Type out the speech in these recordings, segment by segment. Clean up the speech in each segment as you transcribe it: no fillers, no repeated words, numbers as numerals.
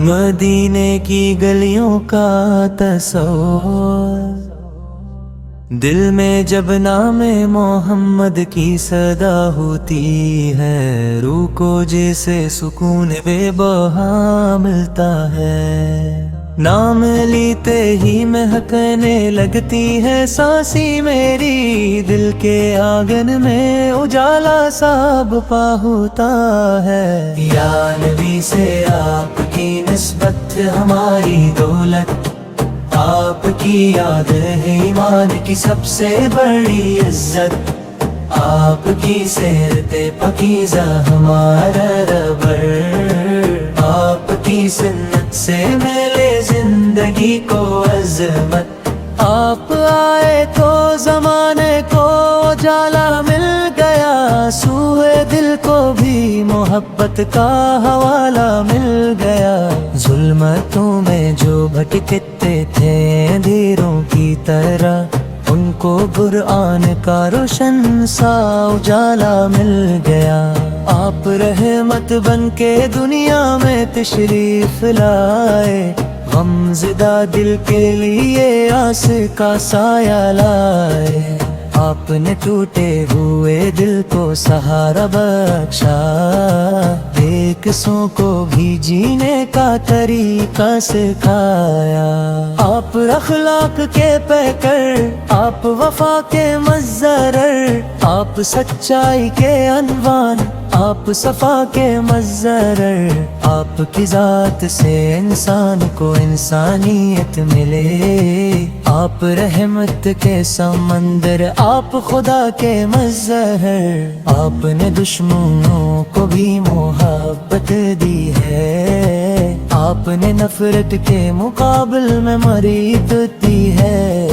مدینے کی گلیوں کا تصور، دل میں جب نام محمد کی صدا ہوتی ہے، روح کو جیسے سکون بے بہا ملتا ہے۔ نام لیتے ہی مہکنے لگتی ہے سانسی میری، دل کے آنگن میں اجالا سا بپا ہوتا ہے۔ یا نبی سے آپ کی نسبت ہماری دولت، آپ کی یاد ہے ایمان کی سب سے بڑی عزت، آپ کی سیرت پاکیزہ ہمارا ربر، آپ کی سنت سے ملے زندگی کو عظمت۔ آپ آئے تو زمانے کو اجالا مل گیا، سوئے دل کو بھی محبت کا حوالہ مل گیا۔ ظلمتوں میں جو بھٹکتے تھے اندھیروں کی طرح، ان کو قرآن کا روشن سا اجالا مل گیا۔ آپ رحمت بن کے دنیا میں تشریف لائے، غم زدہ دل کے لیے آس کا سایہ لائے۔ آپ نے ٹوٹے ہوئے دل کو سہارا بخشا، بے قصوں کو بھی جینے کا طریقہ سکھایا۔ آپ اخلاق کے پیکر، آپ وفا کے مظہر، آپ سچائی کے عنوان، آپ صفا کے مظہر۔ آپ کی ذات سے انسان کو انسانیت ملے، آپ رحمت کے سمندر، آپ خدا کے مظہر۔ آپ نے دشمنوں کو بھی محبت دی ہے، آپ نے نفرت کے مقابل میں مرید دی ہے۔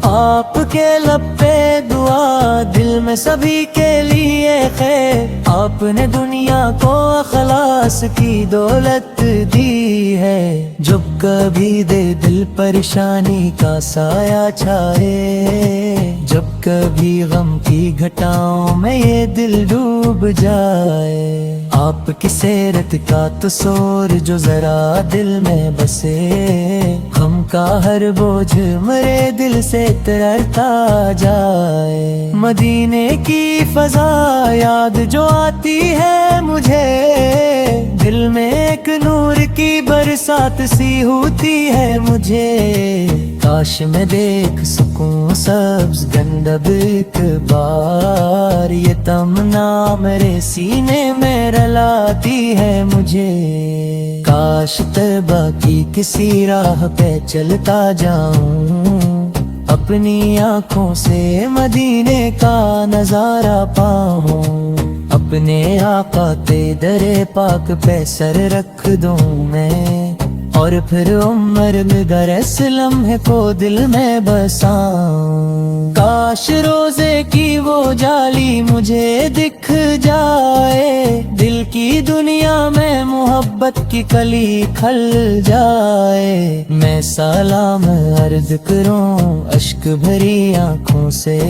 آپ کے لب پہ دعا، دل میں سبھی کے لیے خیر، آپ نے دنیا کو اخلاص کی دولت دی ہے۔ جب کبھی دے دل پریشانی کا سایہ چھائے، جب کبھی غم کی گھٹاؤں میں یہ دل ڈوب جائے، آپ کی سیرت کا تصور جو ذرا دل میں بسے، غم کا ہر بوجھ مرے دل سے اترتا جائے۔ مدینے کی فضا یاد جو آتی ہے مجھے، دل میں ایک نور کی برسات سی ہوتی ہے مجھے۔ کاش میں دیکھ سکوں سبز گندب ایک بار، یہ تمنا میرے سینے میں رلاتی ہے مجھے۔ کاش طیبہ کی کسی راہ پہ چلتا جاؤں، اپنی آنکھوں سے مدینے کا نظارہ پاؤں، اپنے آقا کے در پاک پہ سر رکھ دوں میں، اور پھر عمر در اس لمحے کو دل میں بساؤں۔ کاش روزے کی وہ جالی مجھے دکھ جائے، دل کی دنیا میں محبت کی کلی کھل جائے۔ میں سلام عرض کروں اشک بھری آنکھوں سے،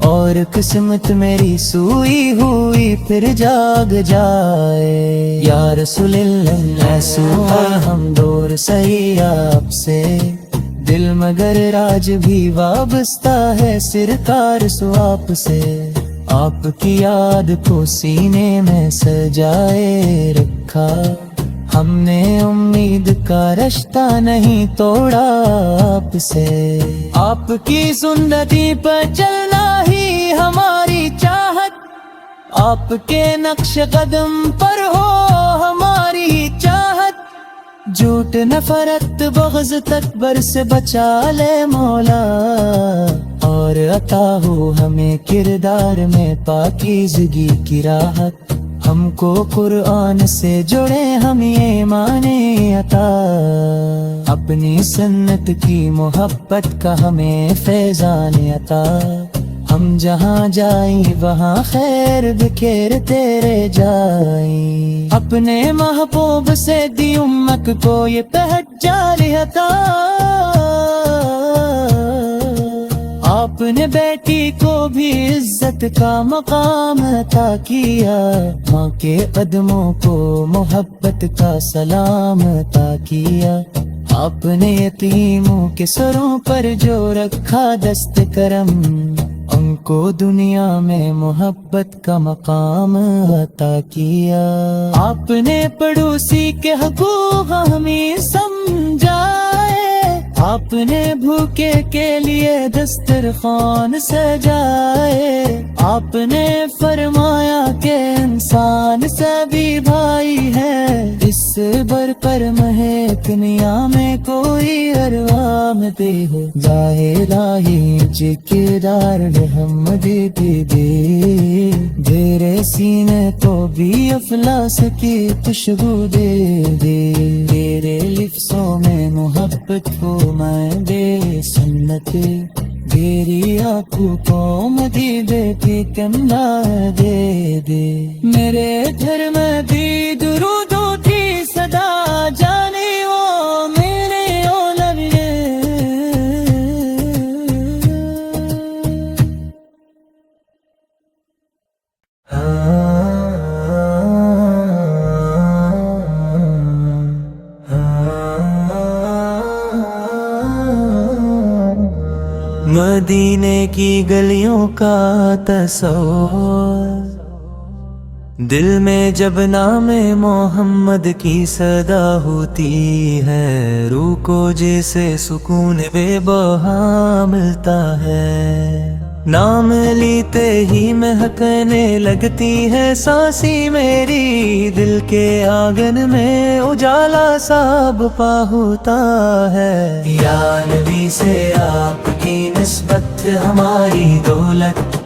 اور قسمت میری سوئی ہوئی پھر جاگ جائے۔ یا رسول اللہ سو ہم دور سہی آپ سے، دل مگر راج بھی وابستہ ہے سرکار سو آپ سے۔ آپ کی یاد کو سینے میں سجائے رکھا، ہم نے امید کا رشتہ نہیں توڑا آپ سے۔ آپ کی سنتی پر چلنا ہی ہماری چاہت، آپ کے نقش قدم پر ہو ہماری چاہت۔ جھوٹ نفرت بغض تکبر سے بچا لے مولا، اور عطا ہو ہمیں کردار میں پاکیزگی کی راحت۔ ہم کو قرآن سے جڑے ہم یہ مانے عطا، اپنی سنت کی محبت کا ہمیں فیضان عطا۔ ہم جہاں جائیں وہاں خیر بکھیر تیرے جائیں، اپنے محبوب سے دی امت کو یہ پہچان عطا۔ آپ آپ نے بیٹی کو بھی عزت کا مقام عطا کیا، ماں کے قدموں کو محبت کا سلام عطا کیا۔ آپ نے یتیموں کے سروں پر جو رکھا دست کرم، ان کو دنیا میں محبت کا مقام عطا کیا۔ آپ نے پڑوسی کے حقوق ہمیں سمجھائے، آپ نے بھوکے کے لیے دسترخوان سجائے، آپ نے فرمایا کہ انسان سبھی بھائی ہے، اس برپر مہک دنیا میں کوئی اروا دے ہو، جاہے لاہی جکدار محمد دے، میرے سینے کو بھی افلاس کی خوشبو دے دے، تیرے لفظوں میں محبت کو میں بے سنت، میری آنکھوں کو مدیدے کی کملا دے دے، میرے گھر میں بھی درودوں کی صدا جانے وہ میرے اولویے۔ مدینے کی گلیوں کا تصور، دل میں جب نام محمد کی صدا ہوتی ہے، روح کو جیسے سکون بے بہا ملتا ہے، نام لیتے ہی مہکنے لگتی ہے سانسی میری، دل کے آنگن میں اجالا سا بپا ہوتا ہے، یا نبی سے آپ کی نسبت ہماری دولت،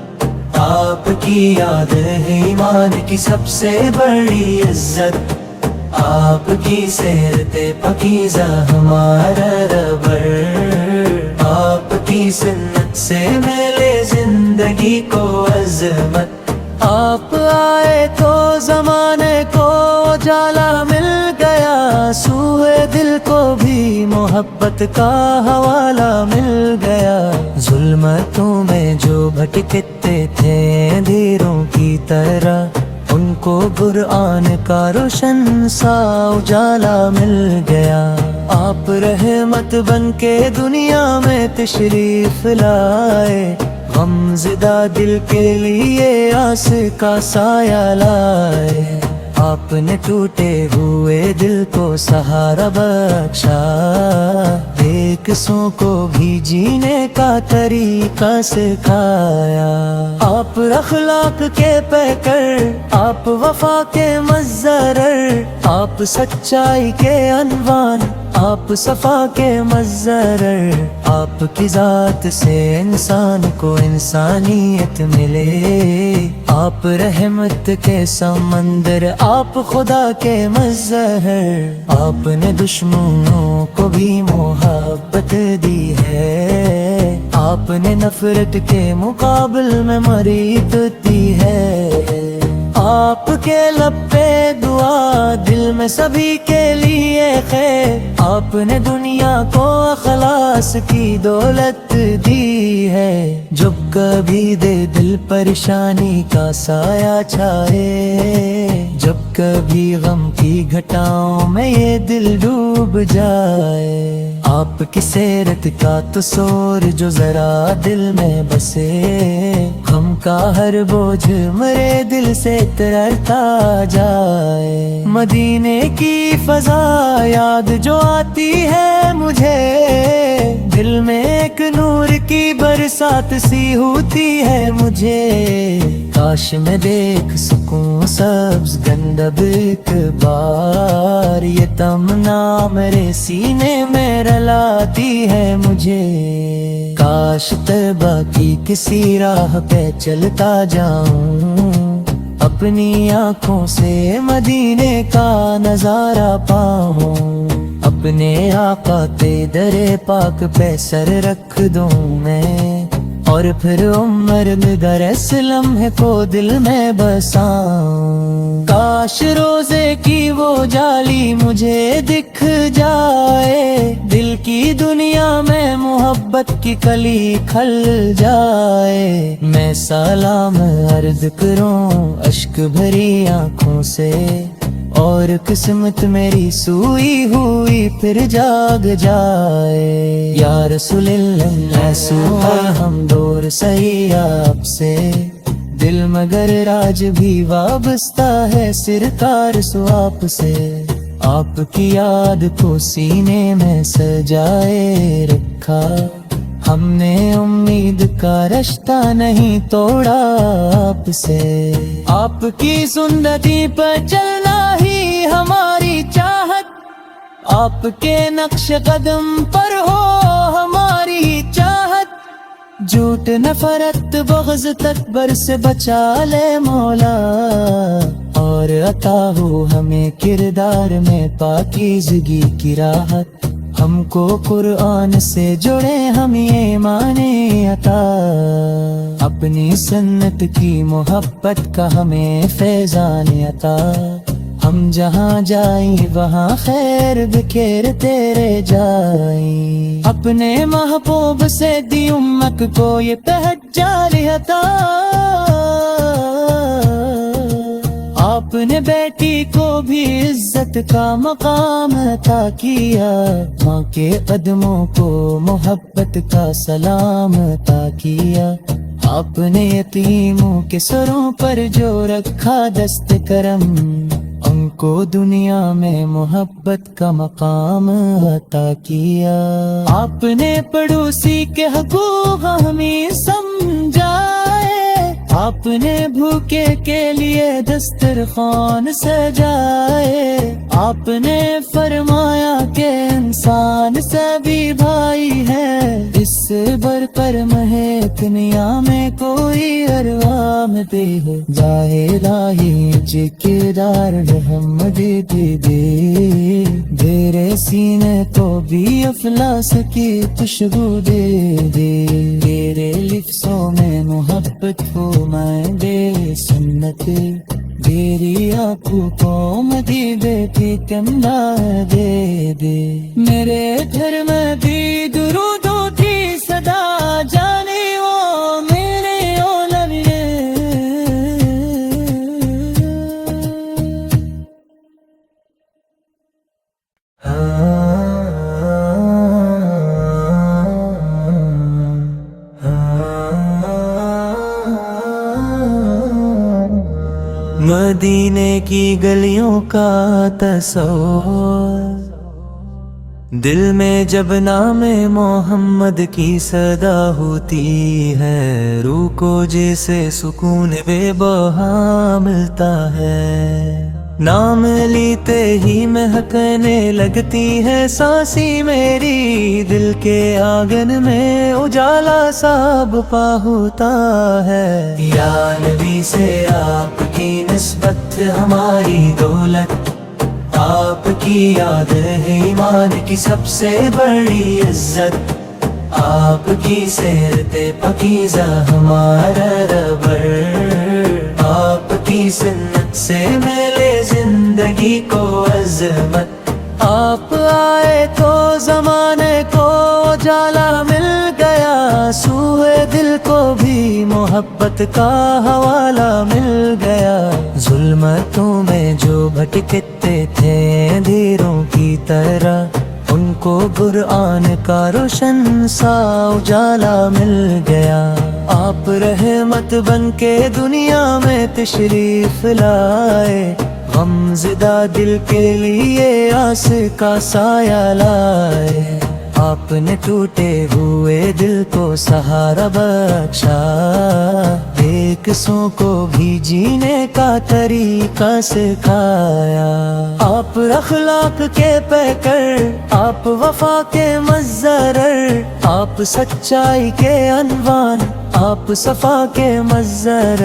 آپ کی یاد ہے ایمان کی سب سے بڑی عزت، آپ کی سیرت پاکیزہ ہمارا ربر، آپ کی سنت سے ملے زندگی کو عظمت، آپ آئے تو زمانے کو اجالا مل گیا، سوئے دل کو بھی محبت کا حوالہ مل گیا، ظلمتوں میں جو بھٹکتے تھے اندھیروں کی طرح، ان کو قرآن کا روشن سا اجالا مل گیا، آپ رحمت بن کے دنیا میں تشریف لائے، غم زدہ دل کے لیے آس کا سایہ لائے، آپ نے ٹوٹے ہوئے دل کو سہارا بخشا، بے قصوں کو بھی جینے کا طریقہ سکھایا، آپ اخلاق کے پیکر، آپ وفا کے مظہر، آپ سچائی کے عنوان، آپ صفا کے مظہر، آپ کی ذات سے انسان کو انسانیت ملے، آپ رحمت کے سمندر، آپ خدا کے مظہر، آپ نے دشمنوں کو بھی محبت دی ہے، آپ نے نفرت کے مقابل میں مریت دی ہے، آپ کے لب پہ دعا دل میں سبھی کے لیے خیر، آپ نے دنیا کو اخلاص کی دولت دی ہے، جب کبھی دے دل پریشانی کا سایہ چھائے، جب کبھی غم کی گھٹاؤں میں یہ دل ڈوب جائے، آپ کی سیرت کا تصور جو ذرا دل میں بسے، غم کا ہر بوجھ مرے دل سے اترتا جائے، مدینے کی فضا یاد جو آتی ہے مجھے، دل میں ایک نور کی برسات سی ہوتی ہے مجھے، کاش میں دیکھ سکوں سبز گندب ایک بار، یہ تمنا میرے سینے میں رلاتی ہے مجھے، کاش طیبہ کی کسی راہ پہ چلتا جاؤں، اپنی آنکھوں سے مدینے کا نظارہ پاؤں، اپنے آقا کے در پاک پہ سر رکھ دوں میں، اور پھر عمر در اس لمحے کو دل میں بساؤں۔ کاش روزے کی وہ جالی مجھے دکھ جائے، دل کی دنیا میں محبت کی کلی کھل جائے۔ میں سلام عرض کروں اشک بھری آنکھوں سے، اور قسمت میری سوئی ہوئی پھر جاگ جائے۔ یا رسول اللہ صبح ہم دور سہی آپ سے، دل مگر راج بھی وابستہ ہے سرکار سو آپ سے۔ آپ کی یاد کو سینے میں سجائے رکھا، ہم نے امید کا رشتہ نہیں توڑا آپ سے۔ آپ کی سنتی پر چلنا ہی ہماری چاہت، آپ کے نقش قدم پر ہو ہماری چاہت۔ جھوٹ نفرت بغض تکبر سے بچا لے مولا، اور عطا ہو ہمیں کردار میں پاکیزگی کی راحت۔ ہم کو قرآن سے جڑے ہم یہ مانے عطا، اپنی سنت کی محبت کا ہمیں فیضان عطا۔ ہم جہاں جائیں وہاں خیر بکھیر تیرے جائیں، اپنے محبوب سے دی امت کو یہ پہچان عطا۔ آپ نے بیٹی کو بھی عزت کا مقام عطا کیا، ماں کے قدموں کو محبت کا سلام عطا کیا۔ آپ نے یتیموں کے سروں پر جو رکھا دست کرم، ان کو دنیا میں محبت کا مقام عطا کیا۔ آپ نے پڑوسی کے حقوق ہمیں سمجھائے، آپ نے بھوکے کے لیے دسترخوان سجائے۔ آپ نے فرمایا کہ انسان سبھی بھائی ہے، اس سے بڑھ کر مہک دنیا میں کوئی اروام پہ ہے۔ جاہے راہی جکدار ہم دے دے، میرے سینے کو بھی افلاس کی خوشبو دے دے۔ تیرے لفظوں میں محبت کو میں دے سنت، میری آنکھوں کو مدی بیٹی کملا دے دے۔ میرے گھر میں بھی درودوں کی صدا جانے وہ میرے اولادے۔ مدینے کی گلیوں کا تصور، دل میں جب نام محمد کی صدا ہوتی ہے، روح کو جیسے سکون بے بہا ملتا ہے۔ نام لیتے ہی مہکنے لگتی ہے سانسی میری، دل کے آنگن میں اجالا سا بپا ہوتا ہے۔ یا نبی سے آپ کی نسبت ہماری دولت، آپ کی یاد ہے ایمان کی سب سے بڑی عزت۔ آپ کی سیرت پاکیزہ ہمارا ربر، آپ کی سنت سے ملے زندگی کو عظمت۔ آپ آئے تو زمانے کو اجالا مل گیا، سوئے دل کو بھی محبت کا حوالہ مل گیا۔ ظلمتوں میں جو بھٹکتے تھے اندھیروں کی طرح، ان کو قرآن کا روشن سا اجالا مل گیا۔ آپ رحمت بن کے دنیا میں تشریف لائے، غم زدہ دل کے لیے آس کا سایہ لائے۔ آپ نے ٹوٹے ہوئے دل کو سہارا بخشا، بے قصوں کو بھی جینے کا طریقہ سکھایا۔ آپ اخلاق کے پیکر، آپ وفا کے مظہر، آپ سچائی کے عنوان، آپ صفا کے مظہر،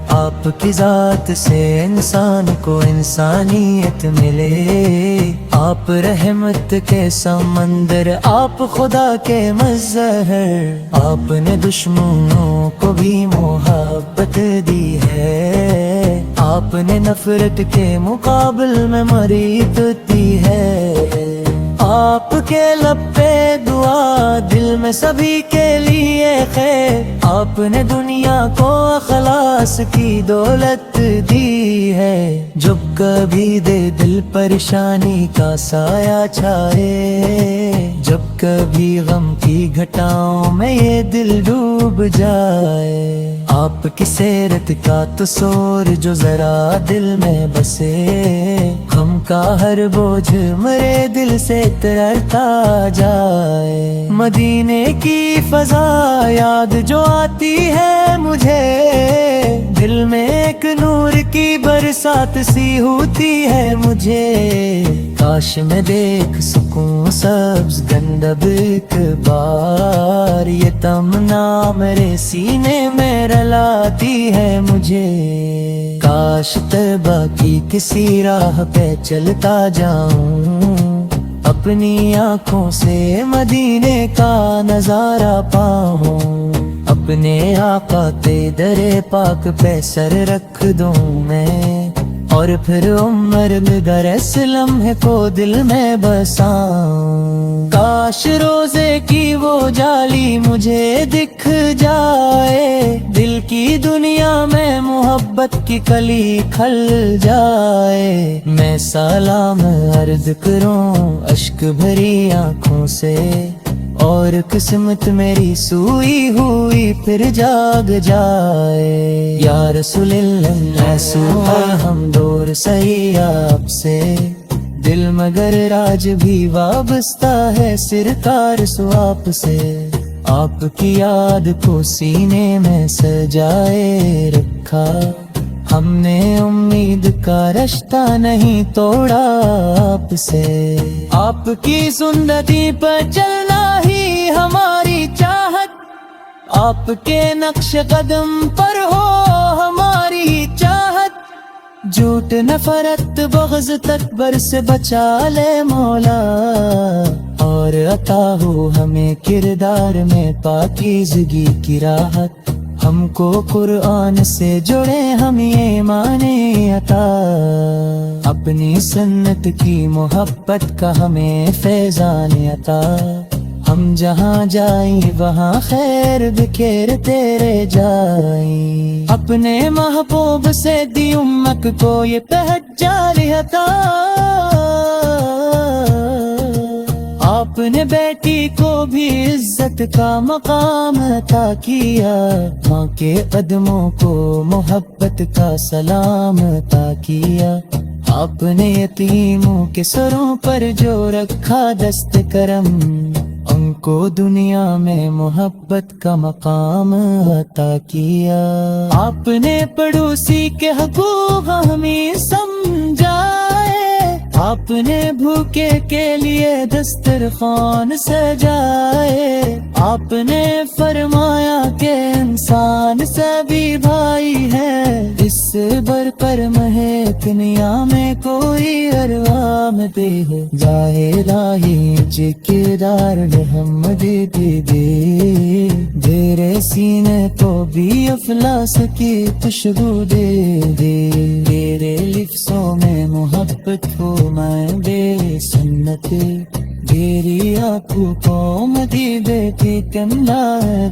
آپ کی ذات سے انسان کو انسانیت ملے، آپ رحمت کے سمندر، آپ خدا کے مظہر، آپ نے دشمنوں کو بھی محبت دی ہے، آپ نے نفرت کے مقابل میں مریت دی ہے، آپ کے لب پہ دعا دل میں سبھی کے لیے خیر، آپ نے دنیا کو اخلاص کی دولت دی ہے، جب کبھی دے دل پریشانی کا سایہ چھائے، جب کبھی غم کی گھٹاؤں میں یہ دل ڈوب جائے، آپ کی سیرت کا تصور جو ذرا دل میں بسے، غم کا ہر بوجھ مرے دل سے اترتا جائے، مدینے کی فضا یاد جو آتی ہے مجھے، دل میں ایک نور کی برسات سی ہوتی ہے مجھے، کاش میں دیکھ سکوں سبز گندب ایک بار، یہ تمنا میرے سینے میں رلاتی ہے مجھے، کاش طیبہ کی کسی راہ پہ چلتا جاؤں، اپنی آنکھوں سے مدینے کا نظارہ پاؤں، اپنے آقا تے در پاک پہ سر رکھ دوں میں، اور پھر عمر مگر اس لمحے کو دل میں بساؤں، کاش روزے کی وہ جالی مجھے دکھ جائے، دل کی دنیا میں محبت کی کلی کھل جائے، میں سلام عرض کروں اشک بھری آنکھوں سے، اور قسمت میری سوئی ہوئی پھر جاگ جائے، یا رسول اللہ ایسو ہم دور سہی آپ سے، دل مگر راج بھی وابستہ ہے سرکار سو آپ سے، آپ کی یاد کو سینے میں سجائے رکھا، ہم نے امید کا رشتہ نہیں توڑا آپ سے، آپ کی سنتی پر چلنا ہی ہماری چاہت، آپ کے نقش قدم پر ہو ہماری چاہت، جھوٹ نفرت بغض تکبر سے بچا لے مولا، اور عطا ہو ہمیں کردار میں پاکیزگی کی راحت، ہم کو قرآن سے جڑے ہم یہ مانے عطا، اپنی سنت کی محبت کا ہمیں فیضان عطا، ہم جہاں جائیں وہاں خیر بکھیرتے رہ جائیں، اپنے محبوب سے دی امت کو یہ پہچان عطا، آپ نے بیٹی کو بھی عزت کا مقام عطا کیا، ماں کے قدموں کو محبت کا سلام عطا کیا، آپ نے یتیموں کے سروں پر جو رکھا دست کرم، ان کو دنیا میں محبت کا مقام عطا کیا، آپ نے پڑوسی کے حقوق ہمیں سمجھائے، آپ نے بھوکے کے لیے دسترخوان سجائے، آپ نے فرمایا کہ انسان سبھی بھائی ہے، اس برپر مہک دنیا میں کوئی اروا میں پہ ہے، ظاہر راہی چکدار ہم دے دے میرے سینے کو بھی افلاس کی خوشبو دے دے، تیرے لفظوں میں محبت کو میں بے سنت، تیری آنکھوں کو مدی بیٹی کملا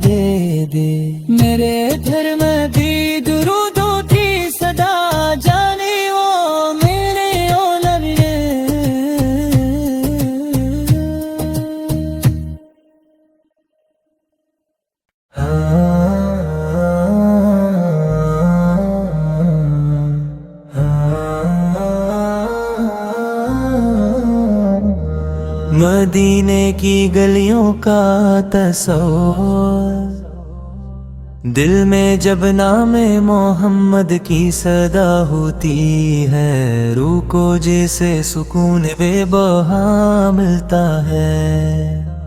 دے دے، میرے گھر میں بھی درودوں کی صدا جانے وہ میرے اولاد مدینے کی گلیوں کا تصور، دل میں جب نام محمد کی صدا ہوتی ہے، روح کو جیسے سکون بے بہا ملتا ہے،